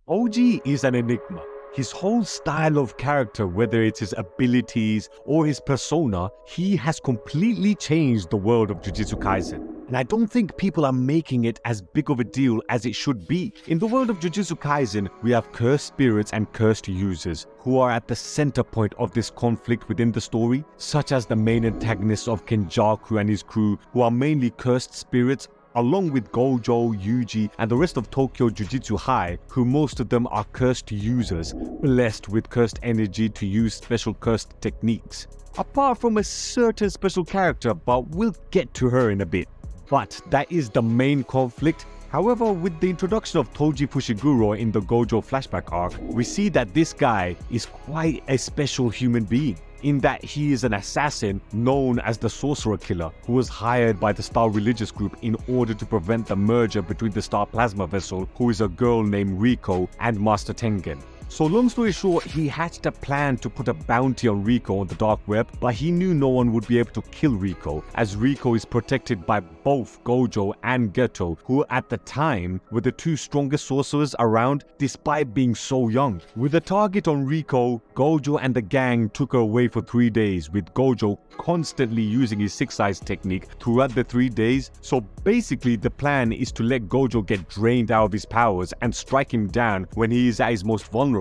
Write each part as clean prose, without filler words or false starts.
Toji is an enigma. His whole style of character, whether it's his abilities or his persona, he has completely changed the world of Jujutsu Kaisen. And I don't think people are making it as big of a deal as it should be. In the world of Jujutsu Kaisen, we have cursed spirits and cursed users who are at the center point of this conflict within the story, such as the main antagonists of Kenjaku and his crew, who are mainly cursed spirits, along with Gojo, Yuji, and the rest of Tokyo Jujutsu High, who most of them are cursed users, blessed with cursed energy to use special cursed techniques. Apart from a certain special character, but we'll get to her in a bit. But that is the main conflict. However, with the introduction of Toji Fushigoro in the Gojo flashback arc, we see that this guy is quite a special human being, in that he is an assassin known as the Sorcerer Killer, who was hired by the Star religious group in order to prevent the merger between the Star Plasma Vessel, who is a girl named Riko, and Master Tengen. So long story short, he hatched a plan to put a bounty on Riko on the dark web, but he knew no one would be able to kill Riko, as Riko is protected by both Gojo and Geto, who at the time were the two strongest sorcerers around despite being so young. With the target on Riko, Gojo and the gang took her away for 3 days, with Gojo constantly using his 6 eyes technique throughout the 3 days. So basically the plan is to let Gojo get drained out of his powers and strike him down when he is at his most vulnerable.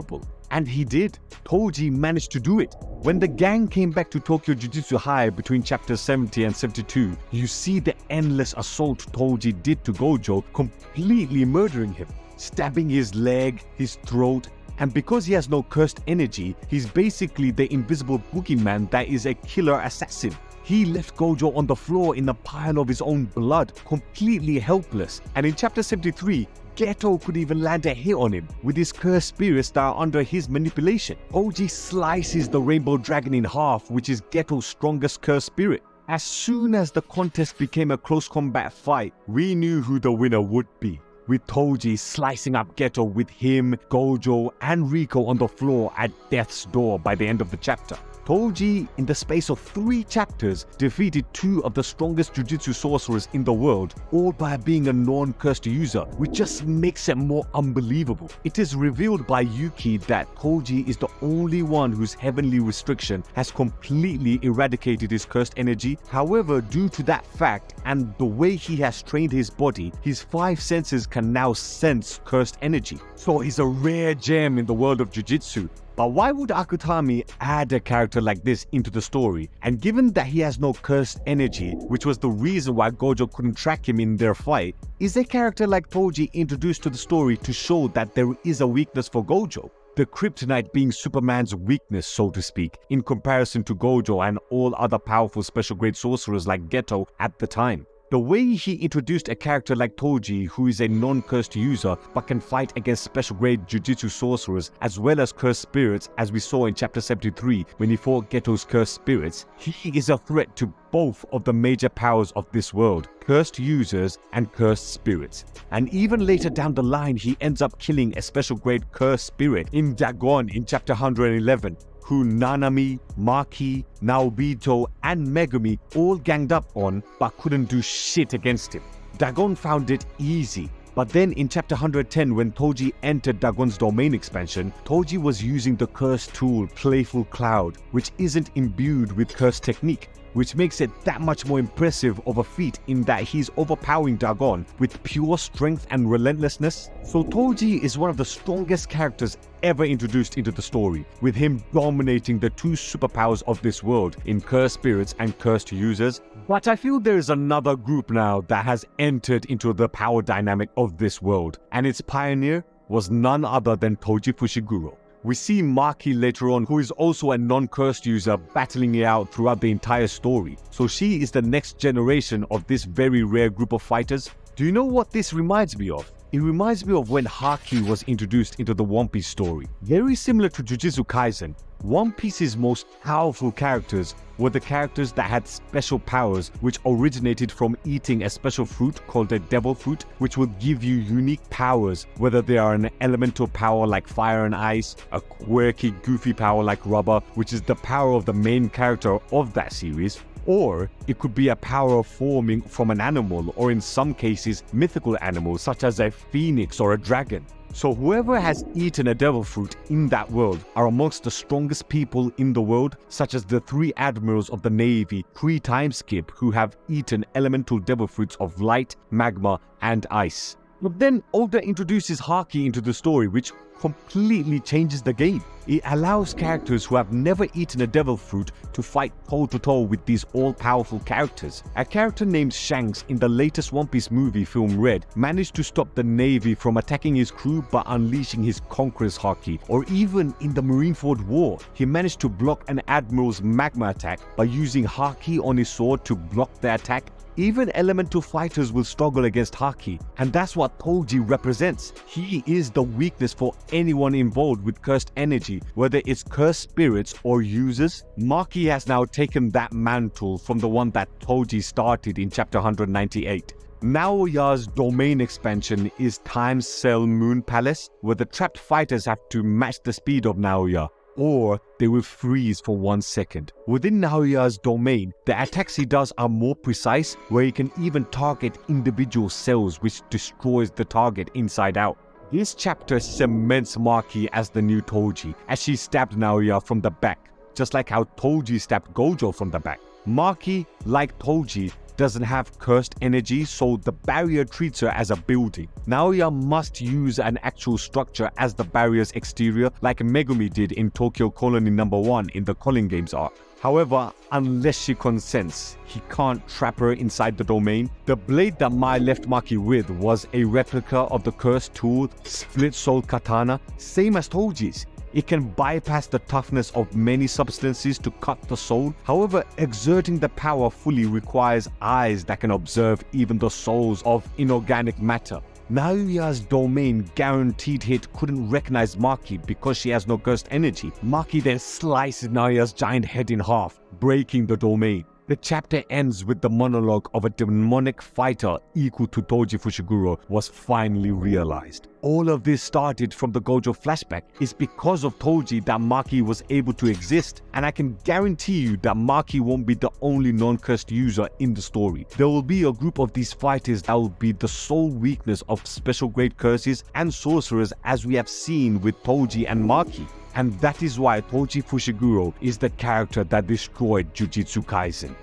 And he did. Toji managed to do it. When the gang came back to Tokyo Jujutsu High between chapters 70 and 72, you see the endless assault Toji did to Gojo, completely murdering him, stabbing his leg, his throat, and because he has no cursed energy, he's basically the invisible boogeyman that is a killer assassin. He left Gojo on the floor in a pile of his own blood, completely helpless. And in chapter 73, Geto could even land a hit on him with his cursed spirits that are under his manipulation. Toji slices the Rainbow Dragon in half, which is Geto's strongest cursed spirit. As soon as the contest became a close combat fight, we knew who the winner would be, with Toji slicing up Geto with him, Gojo, and Riko on the floor at death's door by the end of the chapter. Toji, in the space of 3 chapters, defeated 2 of the strongest Jujutsu sorcerers in the world, all by being a non-cursed user, which just makes it more unbelievable. It is revealed by Yuki that Toji is the only one whose heavenly restriction has completely eradicated his cursed energy. However, due to that fact and the way he has trained his body, his 5 senses can now sense cursed energy. So he's a rare gem in the world of Jujutsu. But why would Akutami add a character like this into the story? And given that he has no cursed energy, which was the reason why Gojo couldn't track him in their fight, is a character like Toji introduced to the story to show that there is a weakness for Gojo? The kryptonite being Superman's weakness, so to speak, in comparison to Gojo and all other powerful special grade sorcerers like Geto at the time. The way he introduced a character like Toji, who is a non-cursed user but can fight against special grade Jujutsu sorcerers as well as cursed spirits, as we saw in chapter 73 when he fought Geto's cursed spirits, he is a threat to both of the major powers of this world, cursed users and cursed spirits. And even later down the line, he ends up killing a special grade cursed spirit in Dagon in chapter 111. Who Nanami, Maki, Naobito, and Megumi all ganged up on but couldn't do shit against him. Dagon found it easy. But then in chapter 110, when Toji entered Dagon's domain expansion, Toji was using the cursed tool Playful Cloud, which isn't imbued with cursed technique, which makes it that much more impressive of a feat in that he's overpowering Dagon with pure strength and relentlessness. So Toji is one of the strongest characters ever introduced into the story, with him dominating the 2 superpowers of this world in cursed spirits and cursed users. But I feel there is another group now that has entered into the power dynamic of this world, and its pioneer was none other than Toji Fushiguro. We see Maki later on, who is also a non-cursed user, battling it out throughout the entire story. So she is the next generation of this very rare group of fighters. Do you know what this reminds me of? It reminds me of when Haki was introduced into the One Piece story. Very similar to Jujutsu Kaisen, One Piece's most powerful characters were the characters that had special powers which originated from eating a special fruit called a devil fruit, which will give you unique powers, whether they are an elemental power like fire and ice, a quirky goofy power like rubber, which is the power of the main character of that series, Or it could be a power forming from an animal, or in some cases mythical animals such as a phoenix or a dragon. So whoever has eaten a devil fruit in that world are amongst the strongest people in the world, such as the 3 admirals of the Navy pre-time skip who have eaten elemental devil fruits of light, magma, and ice. But then Oda introduces haki into the story, which completely changes the game. It allows characters who have never eaten a devil fruit to fight toe-to-toe with these all-powerful characters. A character named Shanks in the latest One Piece movie film Red managed to stop the Navy from attacking his crew by unleashing his Conqueror's haki. Or even in the Marineford War, he managed to block an admiral's magma attack by using haki on his sword to block the attack. Even elemental fighters will struggle against haki, and that's what Toji represents. He is the weakness for anyone involved with cursed energy, whether it's cursed spirits or users. Maki has now taken that mantle from the one that Toji started in chapter 198. Naoya's domain expansion is Time Cell Moon Palace, where the trapped fighters have to match the speed of Naoya, or they will freeze for 1 second. Within Naoya's domain, the attacks he does are more precise, where he can even target individual cells, which destroys the target inside out. This chapter cements Maki as the new Toji, as she stabbed Naoya from the back, just like how Toji stabbed Gojo from the back. Maki, like Toji, doesn't have cursed energy, so the barrier treats her as a building. Naoya must use an actual structure as the barrier's exterior, like Megumi did in Tokyo Colony No. 1 in the Colin Games arc. However, unless she consents, he can't trap her inside the domain. The blade that Mai left Maki with was a replica of the cursed tool Split Soul Katana, same as Toji's. It can bypass the toughness of many substances to cut the soul. However, exerting the power fully requires eyes that can observe even the souls of inorganic matter. Naoya's domain guaranteed hit couldn't recognize Maki because she has no cursed energy. Maki then slices Naoya's giant head in half, breaking the domain. The chapter ends with the monologue of a demonic fighter equal to Toji Fushigoro was finally realized. All of this started from the Gojo flashback. It's because of Toji that Maki was able to exist, and I can guarantee you that Maki won't be the only non-cursed user in the story. There will be a group of these fighters that will be the sole weakness of special grade curses and sorcerers, as we have seen with Toji and Maki. And that is why Toji Fushiguro is the character that destroyed Jujutsu Kaisen.